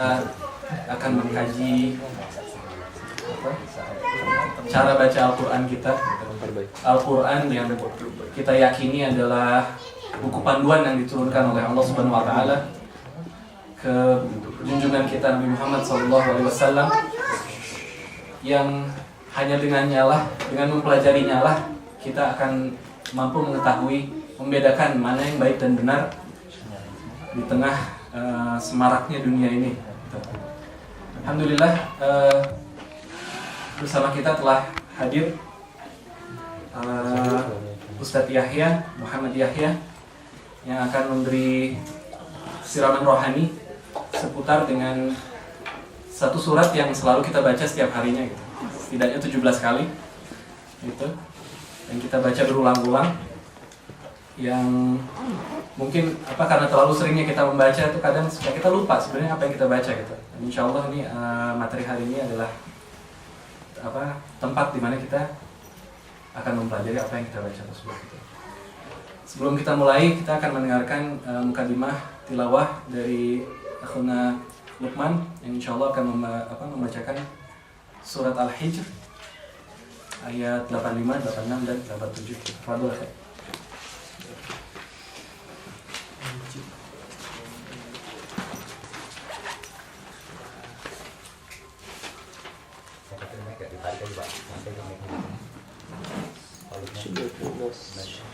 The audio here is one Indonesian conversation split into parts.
akan mengkaji cara baca Al-Quran kita. Al-Quran yang kita yakini adalah buku panduan yang diturunkan oleh Allah Subhanahu Wa Taala ke junjungan kita Nabi Muhammad SAW, yang hanya dengannya lah, dengan mempelajarinya lah, kita akan mampu mengetahui, membedakan mana yang baik dan benar di tengah semaraknya dunia ini. Alhamdulillah, bersama kita telah hadir Ustadz Yahya, Muhammad Yahya, yang akan memberi siraman rohani seputar dengan satu surat yang selalu kita baca setiap harinya gitu. Setidaknya 17 kali gitu. Dan kita baca berulang-ulang, yang mungkin karena terlalu seringnya kita membaca itu kadang suka kita lupa sebenarnya apa yang kita baca gitu. Dan insya Allah ini materi hari ini adalah tempat di mana kita akan mempelajari apa yang kita baca tersebut gitu. Sebelum kita mulai, kita akan mendengarkan mukadimah tilawah dari akhuna Luqman yang insya Allah akan membacakan surat Al-Hijr ayat 85, 86, dan 87. Fadhil.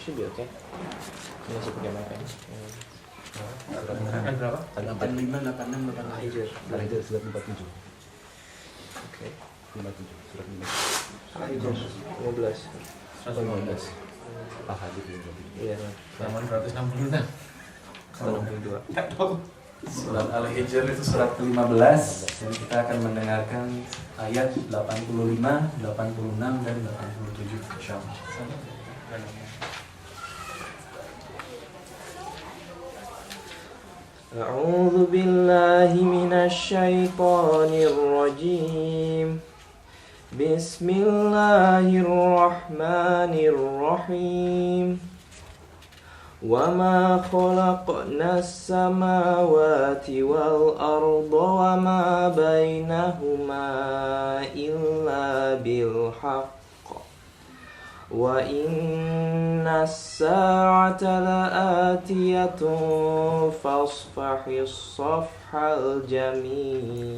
Should be okay. Ini masih pakai mic kan? Berapa? 85, 86, 87. Al-Hijr surat 57. Oke. 57 surat 15. 15. Al-Hijr 57. Iya. 866. 82. Surat Al-Hijr itu surat ke-15, dan kita akan mendengarkan ayat 85, 86, dan 87 insyaallah. أعوذ بالله من الشيطان الرجيم. بسم الله الرحمن الرحيم. وما خلقنا السماوات والأرض وما بينهما إلا بالحق وإن الساعة لآتية فاصفح الصفح الجميل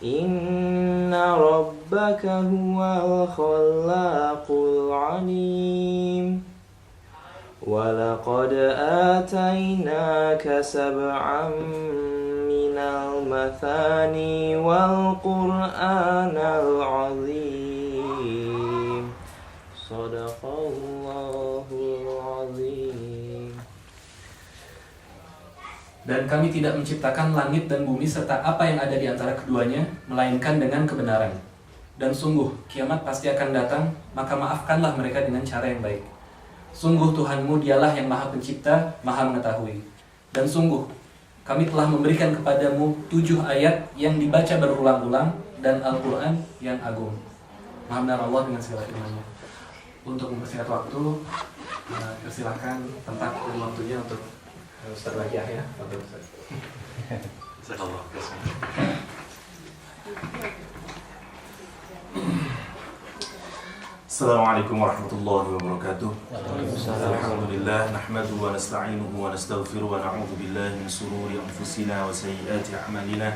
إن ربك هو الخلاق العليم ولقد آتيناك 7 من المثاني والقرآن العظيم Sadaqallahul azim. Dan kami tidak menciptakan langit dan bumi serta apa yang ada di antara keduanya, melainkan dengan kebenaran. Dan sungguh, kiamat pasti akan datang, maka maafkanlah mereka dengan cara yang baik. Sungguh Tuhanmu dialah yang maha pencipta, maha mengetahui. Dan sungguh, kami telah memberikan kepadamu 7 ayat yang dibaca berulang-ulang dan Al-Quran yang agung. Maha benar Allah dengan segala firman-Nya. Untuk mempersingkat waktu, persilahkan tempat dan waktunya untuk Ustaz lagi ya. Assalamualaikum warahmatullahi wabarakatuh. Alhamdulillah, nahmaduhu wa nasta'inuhu wa nastaghfiruhu wa na'udzu billahi min shururi anfusina wa sayyiati a'malina.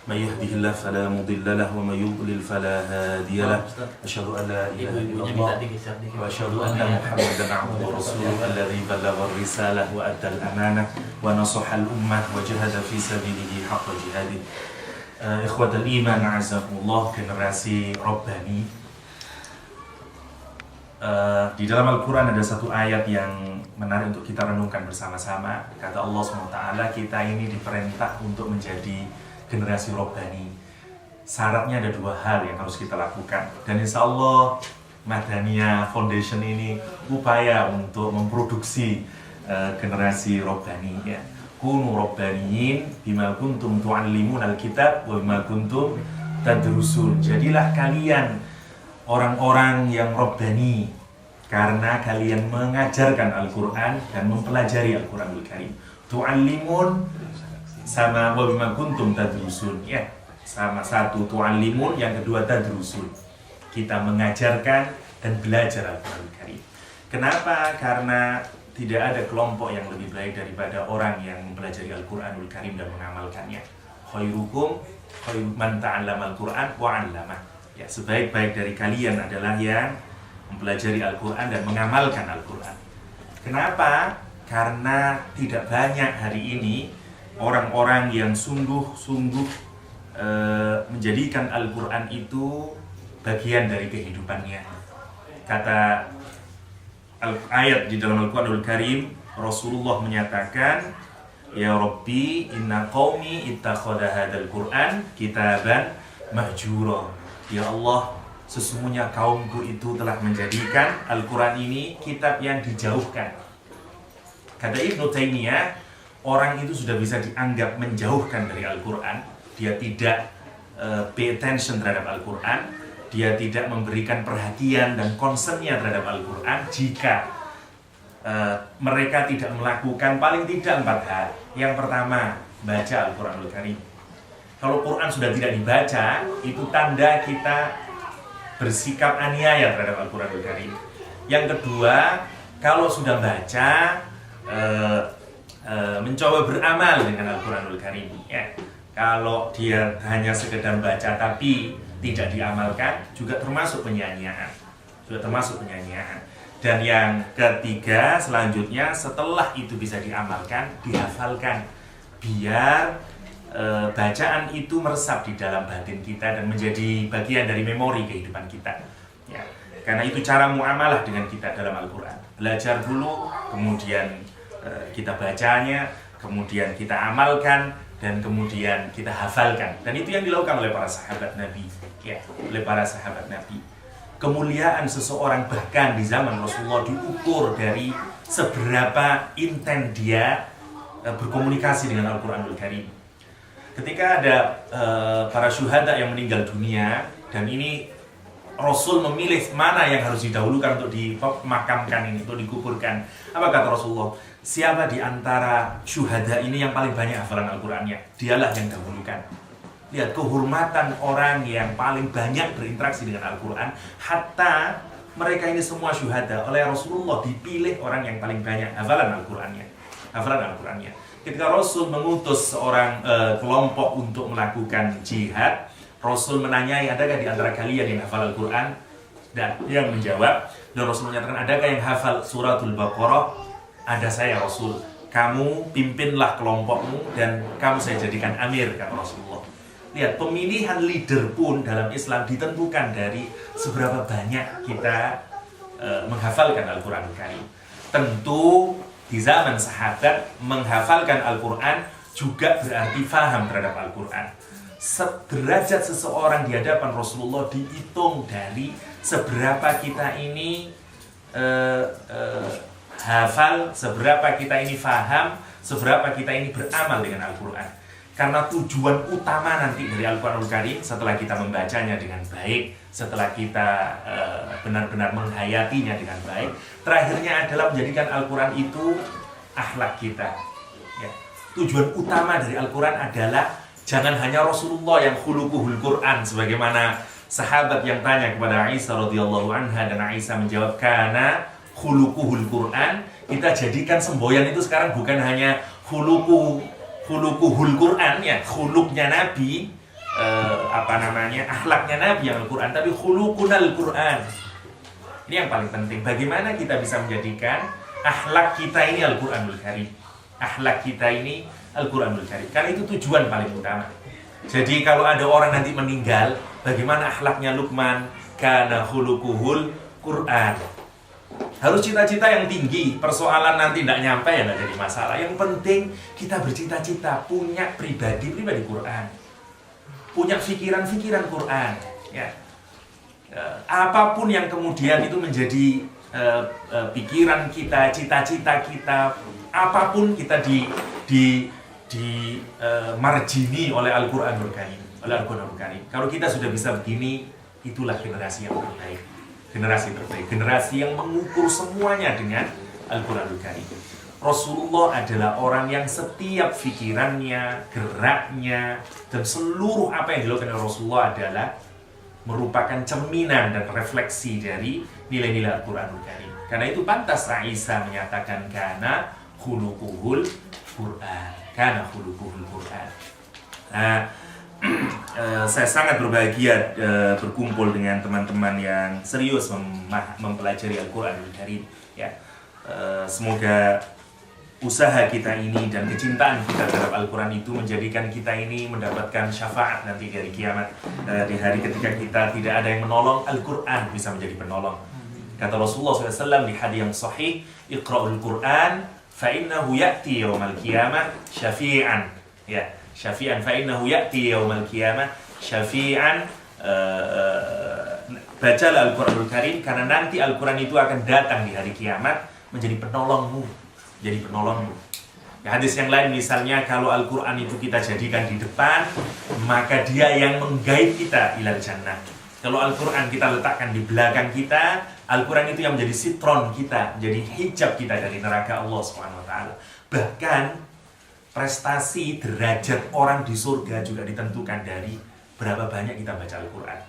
من يهده الله فلا مضل له ومن يضلل فلا هادي له أشهد أن لا إله إلا الله وأشهد أن محمدا عبده ورسوله الذي بلغ الرسالة وأدى الأمانة ونصح الأمة وجاهد في سبيله حق جهاده. إخوة الإيمان أعزكم الله, generasi Rabbani. Di dalam Al-Quran ada satu ayat yang menarik untuk kita renungkan bersama-sama. Kata Allah SWT, kita ini diperintah untuk menjadi generasi Rabbani. Syaratnya ada 2 hal yang harus kita lakukan. Dan insya Allah Madaniyah Foundation ini upaya untuk memproduksi generasi Rabbani ya. Kunu Rabbaniyin bima kuntum tu'allimun al-kitab wa bima kuntum tadrusun. Jadilah kalian orang-orang yang Rabbani karena kalian mengajarkan Al-Quran dan mempelajari Al-Quranul Karim. Tu'allimun sama wa bima kuntum tadrusun ya. Sama satu tu'allimun, yang kedua tadrusun. Kita mengajarkan dan belajar Al-Qur'anul Karim. Kenapa? Karena tidak ada kelompok yang lebih baik daripada orang yang mempelajari Al-Qur'anul Karim dan mengamalkannya. Khairukum man ta'allama al-Qur'an wa 'allamah. Ya, sebaik-baik dari kalian adalah yang mempelajari Al-Qur'an dan mengamalkan Al-Qur'an. Kenapa? Karena tidak banyak hari ini orang-orang yang sungguh-sungguh menjadikan Al-Qur'an itu bagian dari kehidupannya. Kata ayat di dalam Al-Qur'anul Karim, Rasulullah menyatakan, "Ya Rabbi, inna qaumi ittakhadha hadzal Qur'an kitaban mahjura." Ya Allah, sesungguhnya kaumku itu telah menjadikan Al-Qur'an ini kitab yang dijauhkan. Kata Ibnu Taimiyah, orang itu sudah bisa dianggap menjauhkan dari Al-Qur'an. Dia tidak pay attention terhadap Al-Qur'an. Dia tidak memberikan perhatian dan concernnya terhadap Al-Qur'an jika mereka tidak melakukan paling tidak 4 hal. Yang pertama, baca Al-Qur'anul Karim. Kalau Quran sudah tidak dibaca, itu tanda kita bersikap aniaya terhadap Al-Qur'anul Karim. Yang kedua, kalau sudah baca, mencoba beramal dengan Al-Qur'anul Karim ya. Kalau dia hanya sekedar baca tapi tidak diamalkan, juga termasuk penyanyian. Dan yang ketiga, selanjutnya setelah itu bisa diamalkan, dihafalkan, biar bacaan itu meresap di dalam batin kita dan menjadi bagian dari memori kehidupan kita ya. Karena itu cara muamalah dengan kita dalam Al-Qur'an. Belajar dulu, kemudian kita bacanya, kemudian kita amalkan, dan kemudian kita hafalkan. Dan itu yang dilakukan oleh para sahabat Nabi ya, oleh para sahabat Nabi. Kemuliaan seseorang bahkan di zaman Rasulullah diukur dari seberapa intens dia berkomunikasi dengan Al-Qur'anul Karim. Ketika ada para syuhada yang meninggal dunia, dan ini Rasul memilih mana yang harus didahulukan untuk dimakamkan ini, untuk dikuburkan. Apa kata Rasulullah? Siapa di antara syuhada ini yang paling banyak hafalan Al-Qur'annya? Dialah yang dahulukan. Lihat kehormatan orang yang paling banyak berinteraksi dengan Al-Qur'an. Hatta mereka ini semua syuhada, oleh Rasulullah dipilih orang yang paling banyak hafalan Al-Qur'annya. Ketika Rasul mengutus seorang kelompok untuk melakukan jihad, Rasul menanyai, adakah di antara kalian yang hafal Al-Qur'an? Dan yang menjawab, dan Rasul menyatakan, adakah yang hafal suratul Baqarah? Ada saya Rasul. Kamu pimpinlah kelompokmu dan kamu saya jadikan amir, kata Rasulullah. Lihat, pemilihan leader pun dalam Islam ditentukan dari seberapa banyak kita menghafalkan Al-Qur'an Karim. Tentu di zaman sahabat menghafalkan Al-Qur'an juga berarti faham terhadap Al-Qur'an. Derajat seseorang di hadapan Rasulullah dihitung dari seberapa kita ini hafal, seberapa kita ini faham, seberapa kita ini beramal dengan Al-Qur'an. Karena tujuan utama nanti dari Al-Qur'anul Karim, setelah kita membacanya dengan baik, setelah kita benar-benar menghayatinya dengan baik, terakhirnya adalah menjadikan Al-Qur'an itu akhlak kita ya. Tujuan utama dari Al-Qur'an adalah jangan hanya Rasulullah yang khuluquhul Qur'an, sebagaimana sahabat yang tanya kepada Aisyah radhiyallahu anha, dan Aisyah menjawab, kana khuluquhul Qur'an. Kita jadikan semboyan itu sekarang bukan hanya khuluquhul Qur'an ya, khuluqnya Nabi, akhlaknya Nabi yang Al-Qur'an, tapi khuluqunal Qur'an. Ini yang paling penting. Bagaimana kita bisa menjadikan akhlak kita ini Al-Qur'anul Karim. Akhlak kita ini Al-Qur'anul Karim. Karena itu tujuan paling utama. Jadi kalau ada orang nanti meninggal, bagaimana akhlaknya Luqman? Kana khuluquhul Qur'an. Harus cita-cita yang tinggi. Persoalan nanti tidak nyampe ya tidak jadi masalah. Yang penting kita bercita-cita punya pribadi Quran, punya pikiran Quran ya. Apapun yang kemudian itu menjadi pikiran kita, cita-cita kita, apapun kita margini oleh Al-Qur'anul Karim. Kalau kita sudah bisa begini, itulah generasi yang terbaik. Generasi yang mengukur semuanya dengan Al-Qur'anul Karim. Rasulullah adalah orang yang setiap pikirannya, geraknya, dan seluruh apa yang dilakukan oleh Rasulullah adalah merupakan cerminan dan refleksi dari nilai-nilai Al-Quranul Karim. Karena itu pantas Aisyah menyatakan kana khuluquhul Quran. Kana khuluquhul Quran. Nah, saya sangat berbahagia berkumpul dengan teman-teman yang serius mempelajari Al-Quranul Karim. Ya, semoga usaha kita ini dan kecintaan kita terhadap Al-Quran itu menjadikan kita ini mendapatkan syafaat nanti dari kiamat, di hari ketika kita tidak ada yang menolong, Al-Quran bisa menjadi penolong. Kata Rasulullah SAW di hadis yang sahih, Iqra'ul Quran fa'innahu ya'ti yawmal qiyamah syafi'an. Ya, syafi'an fa'innahu ya'ti yawmal qiyamah syafi'an. Bacalah Al-Quranul Karim karena nanti Al-Quran itu akan datang di hari kiamat menjadi penolongmu. Jadi penolongmu. Ya, hadis yang lain misalnya kalau Al-Quran itu kita jadikan di depan, maka dia yang menggait kita ilal jannah. Kalau Al-Quran kita letakkan di belakang kita, Al-Quran itu yang menjadi sitron kita, menjadi hijab kita dari neraka Allah SWT. Bahkan prestasi derajat orang di surga juga ditentukan dari berapa banyak kita baca Al-Quran.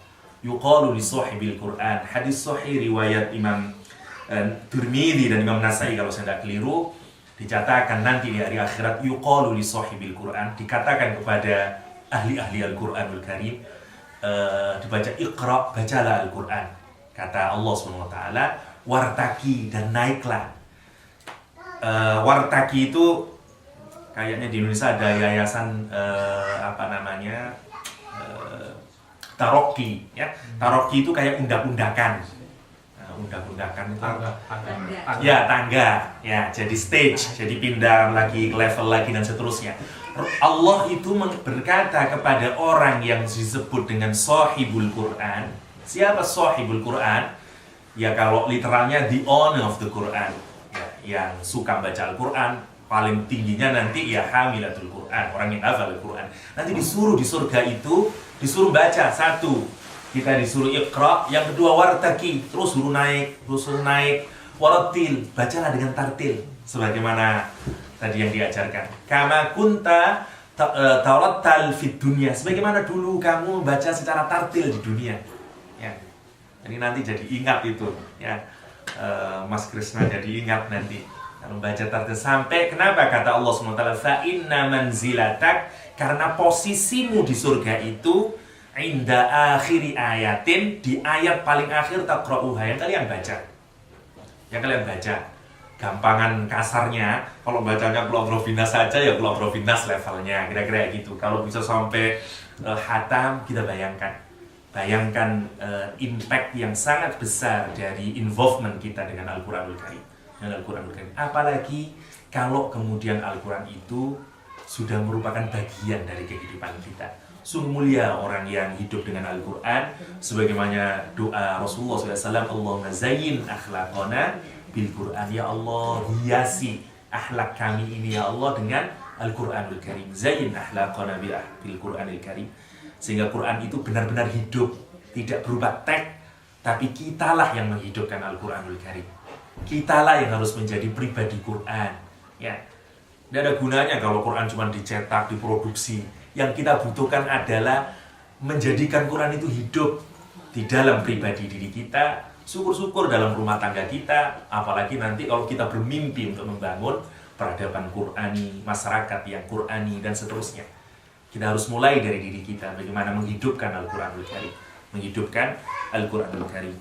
Yuqalu li sahibil Quran. Hadis sahih riwayat Imam Tirmidzi dan Imam Nasai kalau saya tidak keliru, dicatatkan nanti di hari akhirat, yuqalu li sahibil Quran, dikatakan kepada ahli-ahli Al-Quranul Karim, dibaca Iqra, bacalah Al-Quran. Kata Allah SWT, wartaki, dan naiklah. Wartaki itu kayaknya di Indonesia ada yayasan Taroki, ya. Taroki itu kayak undak-undakan. Undak-undakan itu tangga, ya, jadi stage, jadi pindah lagi ke level lagi dan seterusnya. Allah itu berkata kepada orang yang disebut dengan sahibul Quran. Siapa sahibul Quran? Ya kalau literalnya the owner of the Quran, ya, yang suka baca Al-Quran. Paling tingginya nanti ya hamilatul Quran, orang yang hafal Al-Quran. Nanti disuruh di surga itu disuruh baca, satu kita disuruh Iqra, yang kedua wartaki, terus suruh naik, warattil, bacalah dengan tartil sebagaimana tadi yang diajarkan. Kama kunta tarattal fid dunya, sebagaimana dulu kamu membaca secara tartil di dunia. Ya. Jadi nanti jadi ingat itu, ya. Mas Krisna jadi ingat nanti kalau membaca tartil sampai kenapa kata Allah SWT fa inna manzilatak, karena posisimu di surga itu inda akhiri ayatin, di ayat paling akhir taqra'uha, yang kalian baca. Gampangan kasarnya kalau bacanya Qul saja ya Qul levelnya, kira-kira gitu. Kalau bisa sampai khatam, kita bayangkan impact yang sangat besar dari involvement kita dengan Al-Quranul Karim. Apalagi kalau kemudian Al-Quran itu sudah merupakan bagian dari kehidupan kita. Sungguh mulia orang yang hidup dengan Al-Quran, sebagaimana doa Rasulullah SAW, Allahumma zayyin akhlaqana bil Quran. Ya Allah, hiasi akhlak kami ini ya Allah dengan Al-Quranul Karim. Zayyin akhlaqana bil Quranil Karim. Sehingga Quran itu benar-benar hidup, tidak berupa teks, tapi kitalah yang menghidupkan Al-Quranul Karim. Kitalah yang harus menjadi pribadi Quran. Ya, tidak ada gunanya kalau Quran cuma dicetak, diproduksi. Yang kita butuhkan adalah menjadikan Quran itu hidup di dalam pribadi diri kita, syukur-syukur dalam rumah tangga kita, apalagi nanti kalau kita bermimpi untuk membangun peradaban Qurani, masyarakat yang Qurani, dan seterusnya. Kita harus mulai dari diri kita, bagaimana menghidupkan Al-Quranul Karim. Menghidupkan Al-Quranul Karim.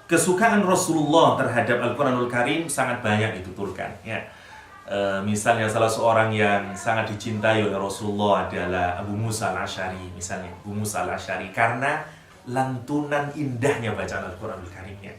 Kesukaan Rasulullah terhadap Al-Quranul Karim sangat banyak dituturkan, ya. Misalnya salah seorang yang sangat dicintai oleh Rasulullah adalah Abu Musa al-Asy'ari, misalnya Abu Musa al-Asy'ari, karena lantunan indahnya bacaan Al-Quranul Karimnya.